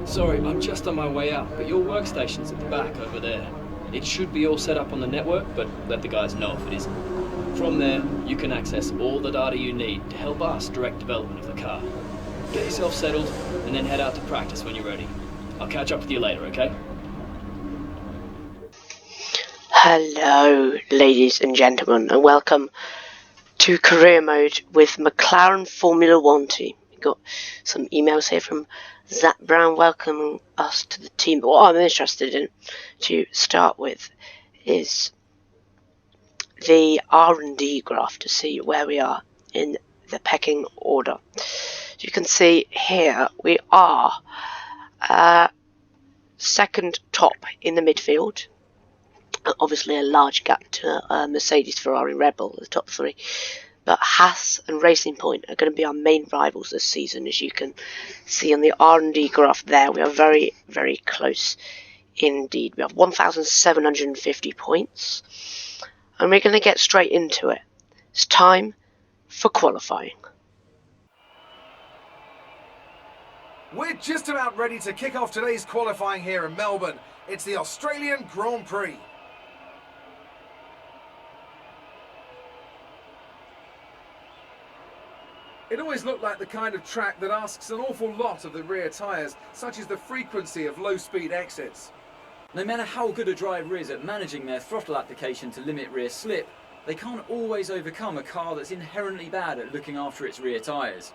Sorry, I'm just on my way out, but your workstation's at the back over there. It should be all set up on the network, but let the guys know if it isn't. From there, you can access all the data you need to help us direct development of the car. Get yourself settled, and then head out to practice when you're ready. I'll catch up with you later, okay? Hello, ladies and gentlemen, and welcome to career mode with McLaren Formula One team. We've got some emails here from Zach Brown welcoming us to the team. But what I'm interested in to start with is the R&D graph to see where we are in the pecking order. As you can see here, we are second top in the midfield. Obviously a large gap to Mercedes, Ferrari, Red Bull, the top three. But Haas and Racing Point are going to be our main rivals this season. As you can see on the R&D graph there, we are very, very close indeed. We have 1,750 points. And we're going to get straight into it. It's time for qualifying. We're just about ready to kick off today's qualifying here in Melbourne. It's the Australian Grand Prix. It always looked like the kind of track that asks an awful lot of the rear tyres, such as the frequency of low-speed exits. No matter how good a driver is at managing their throttle application to limit rear slip, they can't always overcome a car that's inherently bad at looking after its rear tyres.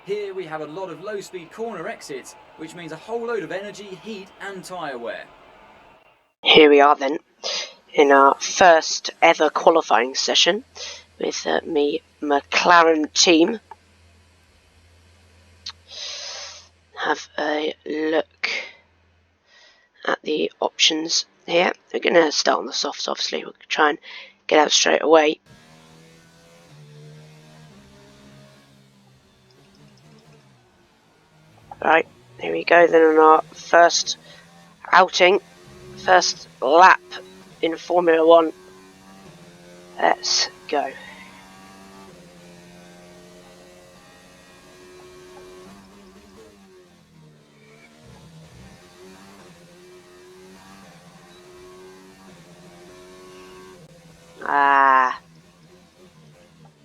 Here we have a lot of low-speed corner exits, which means a whole load of energy, heat and tyre wear. Here we are then, in our first ever qualifying session with me McLaren team. Have a look at the options here. We're going to start on the softs, obviously. We'll try and get out straight away. Right, here we go then on our first outing, first lap in Formula One. Let's go.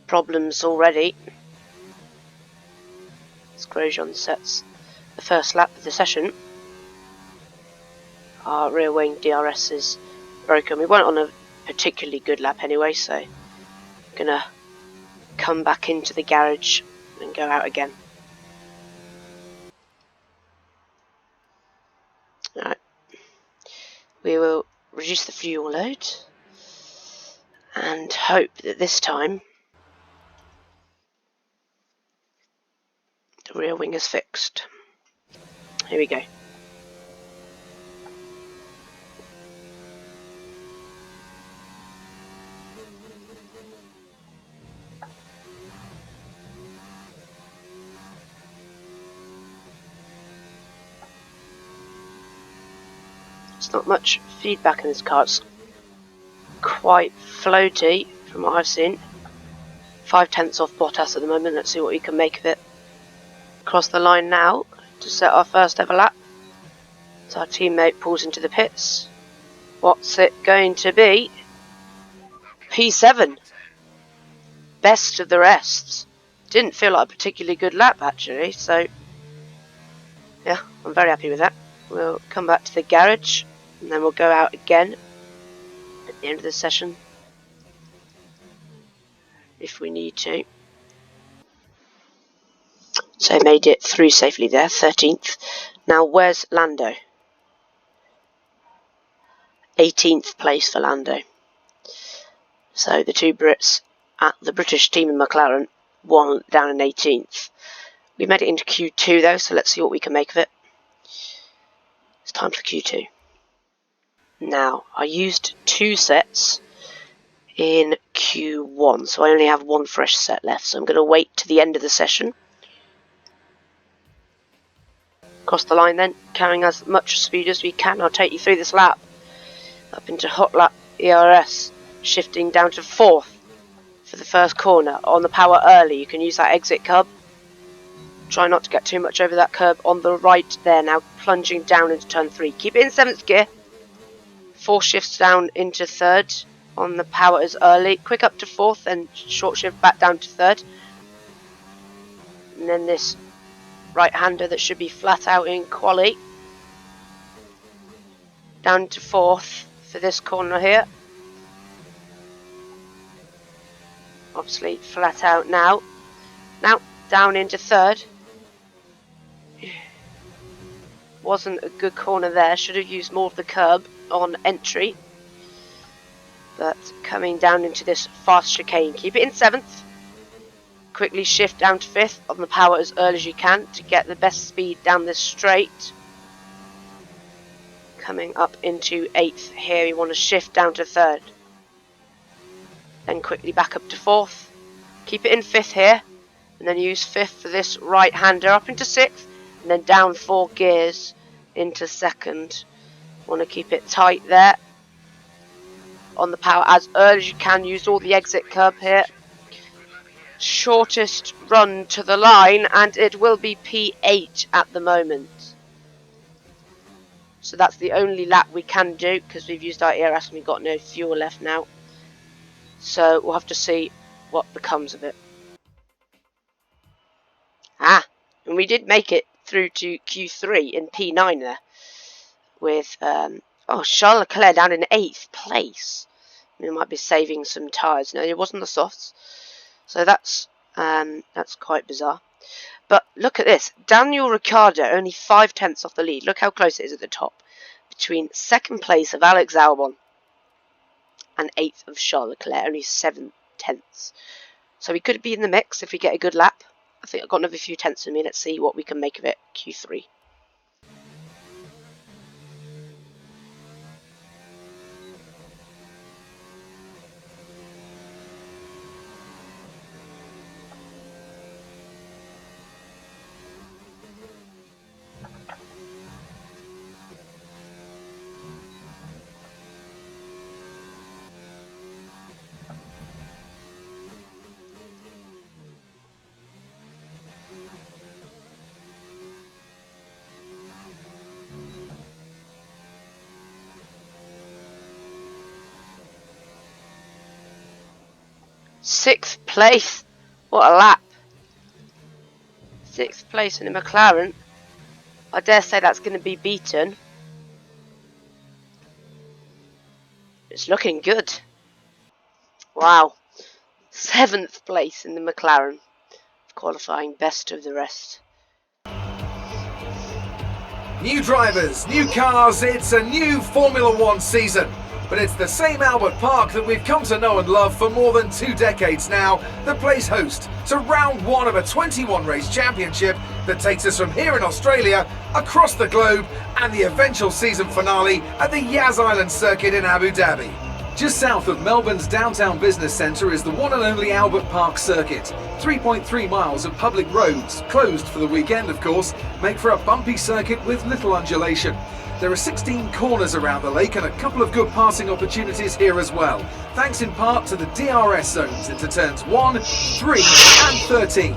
Problems already. As Grosjean sets the first lap of the session. Our rear wing DRS is broken. We weren't on a particularly good lap anyway, so I'm gonna come back into the garage and go out again. Alright. We will reduce the fuel load and hope that this time the rear wing is fixed. Here we go. There's not much feedback in this car. It's quite floaty from what I've seen. 5/10 off Bottas at the moment. Let's see what we can make of it. Cross the line now to set our first ever lap. So our teammate pulls into the pits. What's it going to be? P7. Best of the rest. Didn't feel like a particularly good lap actually, so yeah, I'm very happy with that. We'll come back to the garage and then we'll go out again at the end of the session if we need to. So made it through safely there, 13th. Now where's Lando? 18th place for Lando. So the two Brits at the British team in McLaren, one down in 18th. We made it into Q2 though, so let's see what we can make of it. It's time for Q2. Now, I used 2 sets in Q1, so I only have 1 fresh set left, so I'm going to wait to the end of the session. Cross the line then, carrying as much speed as we can. I'll take you through this lap. Up into hot lap ERS, shifting down to 4th for the first corner. On the power early, you can use that exit cub. Try not to get too much over that curb on the right there now, plunging down into turn 3. Keep it in 7th gear. 4 shifts down into 3rd on the power as early. Quick up to 4th and short shift back down to 3rd. And then this right-hander that should be flat out in quali. Down to 4th for this corner here. Obviously flat out now. Now down into 3rd. Wasn't a good corner there. Should have used more of the curb on entry. But coming down into this fast chicane. Keep it in 7th. Quickly shift down to 5th on the power as early as you can to get the best speed down this straight. Coming up into 8th here. You want to shift down to 3rd. Then quickly back up to 4th. Keep it in 5th here. And then use 5th for this right-hander up into 6th. And then down 4 gears into 2nd. Want to keep it tight there. On the power as early as you can. Use all the exit curb here. Shortest run to the line. And it will be P8 at the moment. So that's the only lap we can do. Because we've used our ERS and we've got no fuel left now. So we'll have to see what becomes of it. And we did make it through to Q3 in P9 there. With, Charles Leclerc down in 8th place. We might be saving some tyres. No, it wasn't the softs. So that's quite bizarre. But look at this. Daniel Ricciardo only 5/10 off the lead. Look how close it is at the top. Between 2nd place of Alex Albon and 8th of Charles Leclerc. Only 7/10. So we could be in the mix if we get a good lap. I think I've got another few tenths in me. Let's see what we can make of it. Q3. Sixth place. What a lap. 6th place in a McLaren. I dare say that's going to be beaten. It's looking good. Wow. 7th place in the McLaren. Qualifying best of the rest. New drivers, new cars, it's a new Formula One season. But it's the same Albert Park that we've come to know and love for more than 2 decades now that plays host to round 1 of a 21 race championship that takes us from here in Australia across the globe and the eventual season finale at the Yas Island circuit in Abu Dhabi. Just south of Melbourne's downtown business centre is the one and only Albert Park circuit. 3.3 miles of public roads, closed for the weekend of course, make for a bumpy circuit with little undulation. There are 16 corners around the lake and a couple of good passing opportunities here as well, thanks in part to the DRS zones into turns 1, 3 and 13.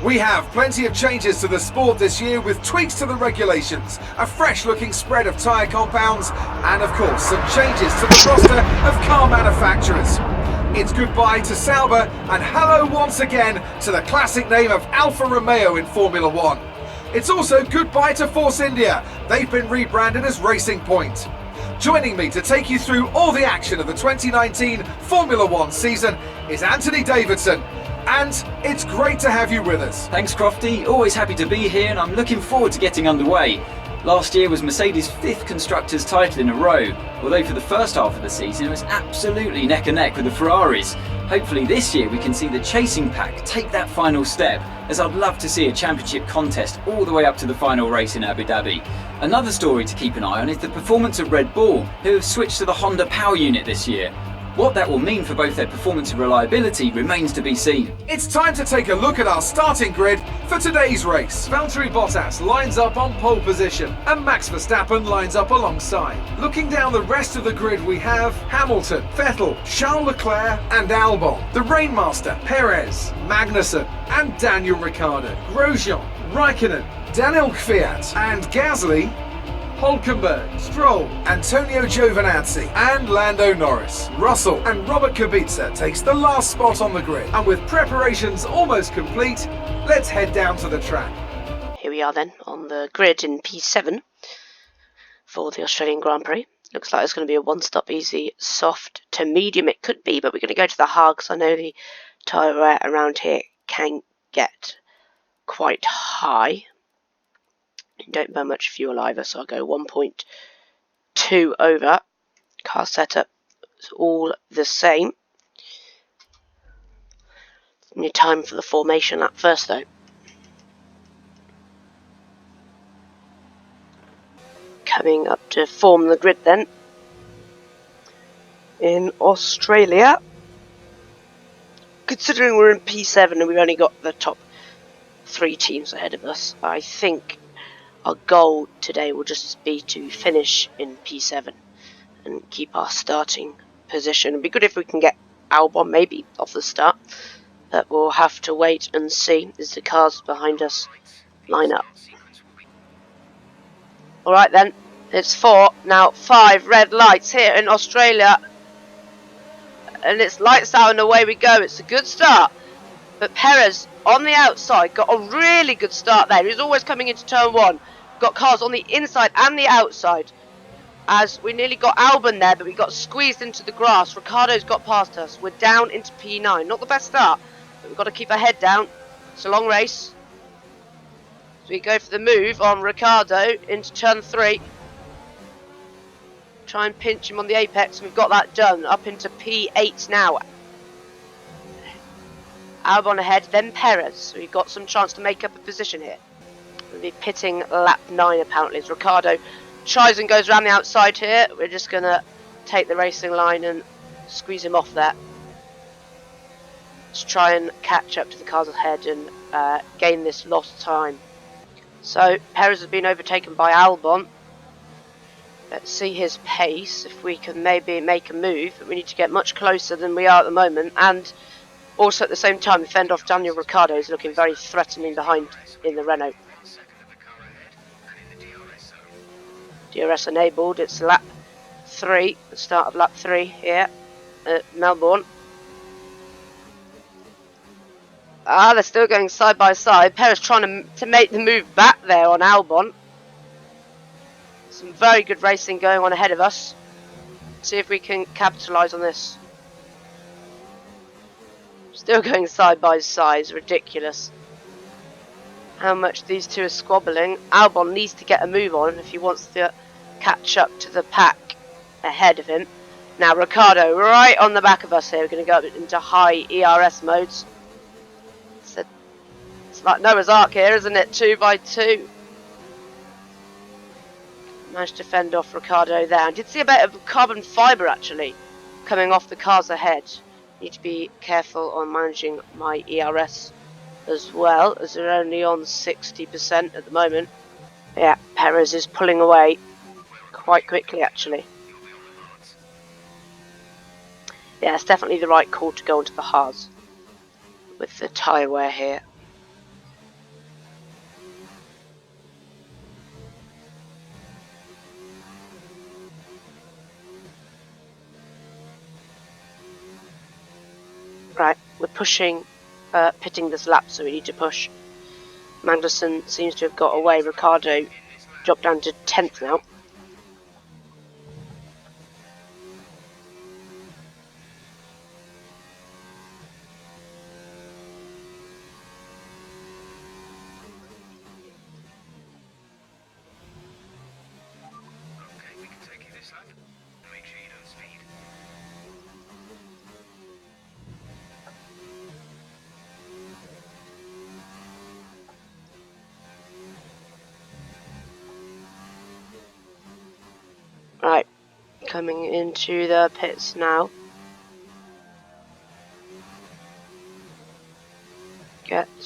We have plenty of changes to the sport this year with tweaks to the regulations, a fresh looking spread of tyre compounds and of course some changes to the roster of car manufacturers. It's goodbye to Sauber and hello once again to the classic name of Alfa Romeo in Formula One. It's also goodbye to Force India. They've been rebranded as Racing Point. Joining me to take you through all the action of the 2019 Formula One season is Anthony Davidson. And it's great to have you with us. Thanks Crofty, always happy to be here and I'm looking forward to getting underway. Last year was Mercedes' 5th Constructors' title in a row, although for the first half of the season it was absolutely neck and neck with the Ferraris. Hopefully this year we can see the chasing pack take that final step, as I'd love to see a championship contest all the way up to the final race in Abu Dhabi. Another story to keep an eye on is the performance of Red Bull, who have switched to the Honda power unit this year. What that will mean for both their performance and reliability remains to be seen. It's time to take a look at our starting grid for today's race. Valtteri Bottas lines up on pole position and Max Verstappen lines up alongside. Looking down the rest of the grid, we have Hamilton, Vettel, Charles Leclerc and Albon, the Rainmaster, Perez, Magnussen and Daniel Ricciardo, Grosjean, Raikkonen, Daniel Kvyat and Gasly, Hülkenberg, Stroll, Antonio Giovinazzi and Lando Norris. Russell and Robert Kubica takes the last spot on the grid, and with preparations almost complete, let's head down to the track. Here we are then on the grid in P7 for the Australian Grand Prix. Looks like it's going to be a one-stop easy, soft to medium. It could be, but we're going to go to the hard because I know the tyre wear around here can get quite high. You don't burn much fuel either, so I'll go 1.2 over. Car setup is all the same. Need time for the formation lap first though. Coming up to form the grid then. In Australia. Considering we're in P7 and we've only got the top 3 teams ahead of us, I think our goal today will just be to finish in P7 and keep our starting position. It'd be good if we can get Albon maybe off the start, but we'll have to wait and see as the cars behind us line up. Alright then, it's 4, now 5 red lights here in Australia, and it's lights out and away we go. It's a good start, but Perez on the outside got a really good start there. He's always coming into turn 1. Got cars on the inside and the outside, as we nearly got Albon there, but we got squeezed into the grass. Ricciardo's got past us. We're down into P9. Not the best start, but we've got to keep our head down. It's a long race. So we go for the move on Ricciardo into turn 3. Try and pinch him on the apex, and we've got that done. Up into P8 now. Albon ahead, then Perez. So we've got some chance to make up a position here. We'll be pitting lap 9 apparently as Ricciardo tries and goes around the outside here. We're just going to take the racing line and squeeze him off there. Let's try and catch up to the cars ahead and gain this lost time. So Perez has been overtaken by Albon. Let's see his pace, if we can maybe make a move. But we need to get much closer than we are at the moment, and also at the same time fend off Daniel Ricciardo, who's looking very threatening behind in the Renault. DRS enabled. It's lap 3, the start of lap 3 here at Melbourne. They're still going side by side. Perez trying to make the move back there on Albon. Some very good racing going on ahead of us. See if we can capitalise on this. Still going side by side. It's ridiculous how much these two are squabbling. Albon needs to get a move on if he wants to catch up to the pack ahead of him. Now Ricciardo right on the back of us here. We're going to go into high ERS modes. It's like Noah's Ark here, isn't it? 2 by 2. Managed to fend off Ricciardo there. I did see a bit of carbon fibre actually coming off the cars ahead. Need to be careful on managing my ERS as well, as they're only on 60% at the moment. Yeah, Perez is pulling away quite quickly actually. Yeah, it's definitely the right call to go onto the hards with the tyre wear here. Right, we're pushing, pitting this lap, so we need to push. Magnussen seems to have got away. Ricciardo dropped down to 10th now. Right, coming into the pits now.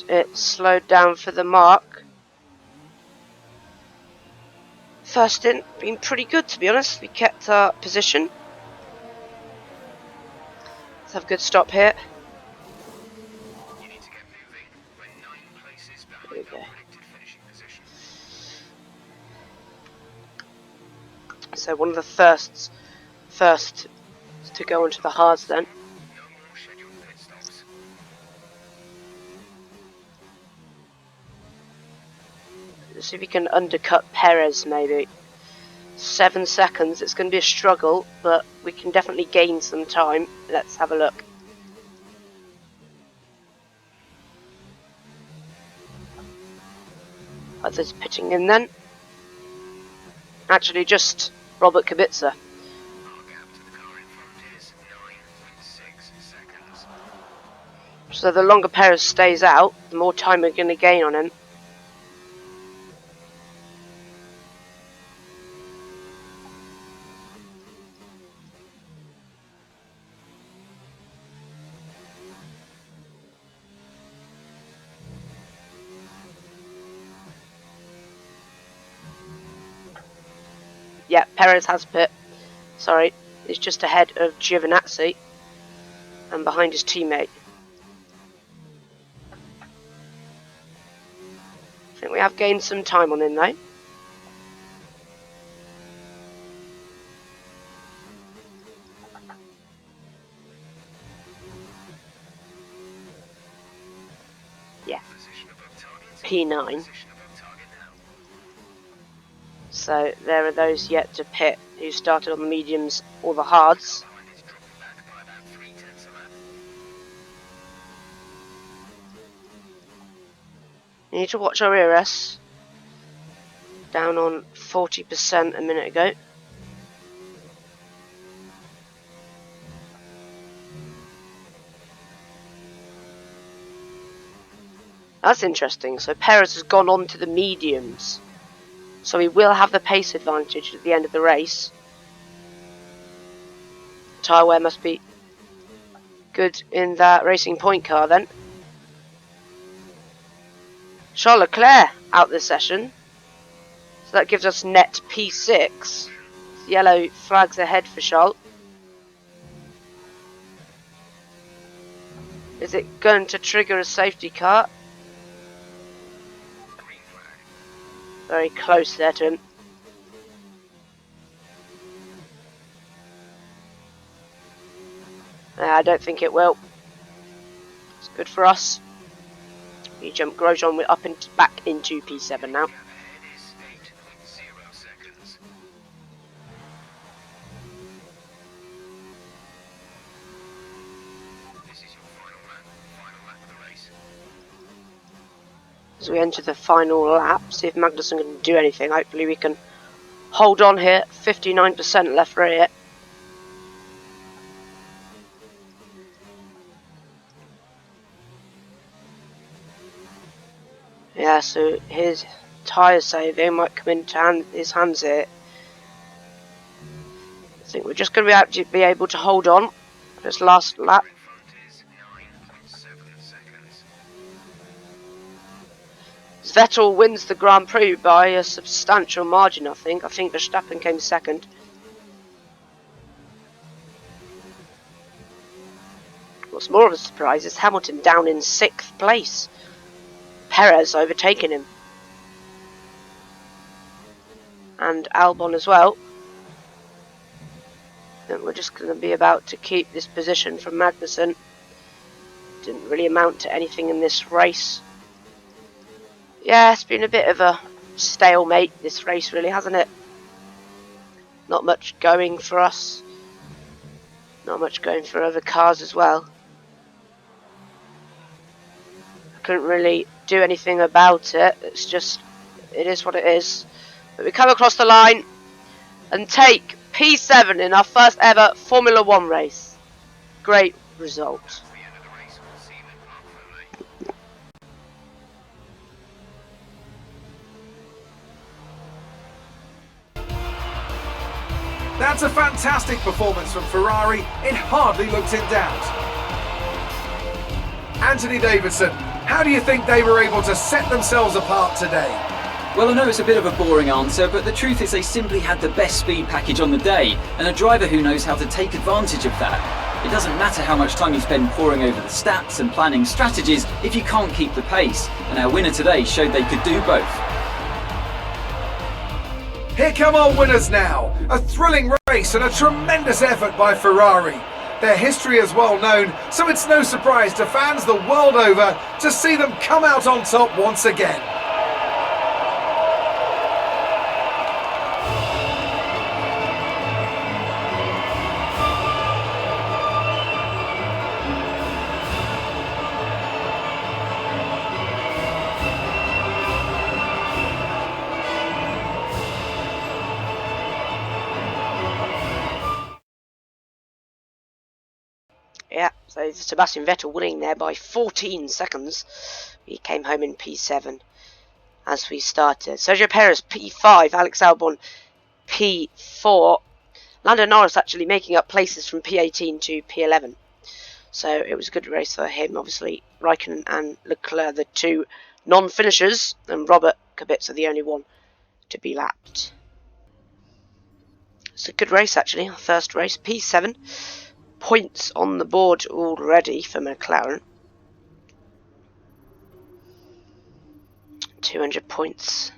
it slowed down for the mark. First stint been pretty good, to be honest. We kept our position. Let's have a good stop here. There we go. So one of the first to go onto the hards then. Let's see if we can undercut Perez maybe. 7 seconds, it's going to be a struggle, but we can definitely gain some time. Let's have a look. Others pitching in then. Actually just Robert Kubica. So the longer Perez stays out, the more time we're going to gain on him. Yeah, Perez has pit. Sorry, he's just ahead of Giovinazzi and behind his teammate. I think we have gained some time on him though. Yeah. P9. So there are those yet to pit who started on the mediums or the hards. You need to watch our ERS. Down on 40% a minute ago. That's interesting. So Perez has gone on to the mediums. So he will have the pace advantage at the end of the race. Tyre wear must be good in that Racing Point car then. Charles Leclerc out this session. So that gives us net P6. Yellow flags ahead for Charles. Is it going to trigger a safety car? Very close there to him. I don't think it will. It's good for us. We jump Grosjean, we're up and back into P7 now. As we enter the final lap, see if Magnussen can do anything. Hopefully we can hold on here. 59% left rear. Yeah, so his tyre saving might come into his hands here. I think we're just going to be able to hold on for this last lap. Vettel wins the Grand Prix by a substantial margin, I think. I think Verstappen came second. What's more of a surprise is Hamilton down in 6th place. Perez overtaking him. And Albon as well. And we're just going to be about to keep this position from Magnussen. Didn't really amount to anything in this race. Yeah, it's been a bit of a stalemate, this race really, hasn't it? Not much going for us. Not much going for other cars as well. I couldn't really do anything about it. It's just, it is what it is. But we come across the line and take P7 in our first ever Formula 1 race. Great result. That's a fantastic performance from Ferrari. It hardly looked in doubt. Anthony Davidson, How do you think they were able to set themselves apart today? Well, I know it's a bit of a boring answer, but the truth is they simply had the best speed package on the day, and a driver who knows how to take advantage of that. It doesn't matter how much time you spend poring over the stats and planning strategies if you can't keep the pace, and our winner today showed they could do both. Here come our winners now. A thrilling race and a tremendous effort by Ferrari. Their history is well known, so it's no surprise to fans the world over to see them come out on top once again. Yeah, so Sebastian Vettel winning there by 14 seconds. He came home in P7 as we started. Sergio Perez P5, Alex Albon P4. Lando Norris actually making up places from P18 to P11. So it was a good race for him. Obviously, Raikkonen and Leclerc, the two non-finishers, and Robert Kubica, the only one to be lapped. It's a good race actually, our first race, P7. Points on the board already for McLaren. 200 points,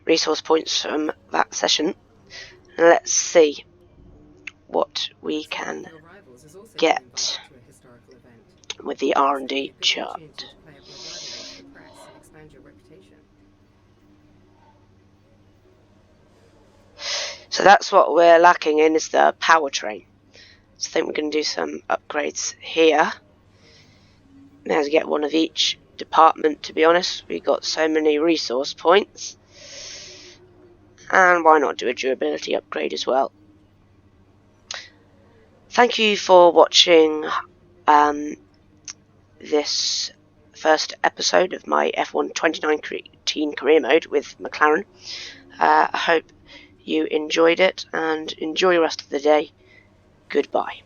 resource points from that session. Let's see what we can get with the R&D chart. So that's what we're lacking in, is the powertrain. So I think we're going to do some upgrades here. Now to get one of each department, to be honest. We got so many resource points. And why not do a durability upgrade as well? Thank you for watching this first episode of my F1 2019 career mode with McLaren. I hope you enjoyed it and enjoy the rest of the day. Goodbye.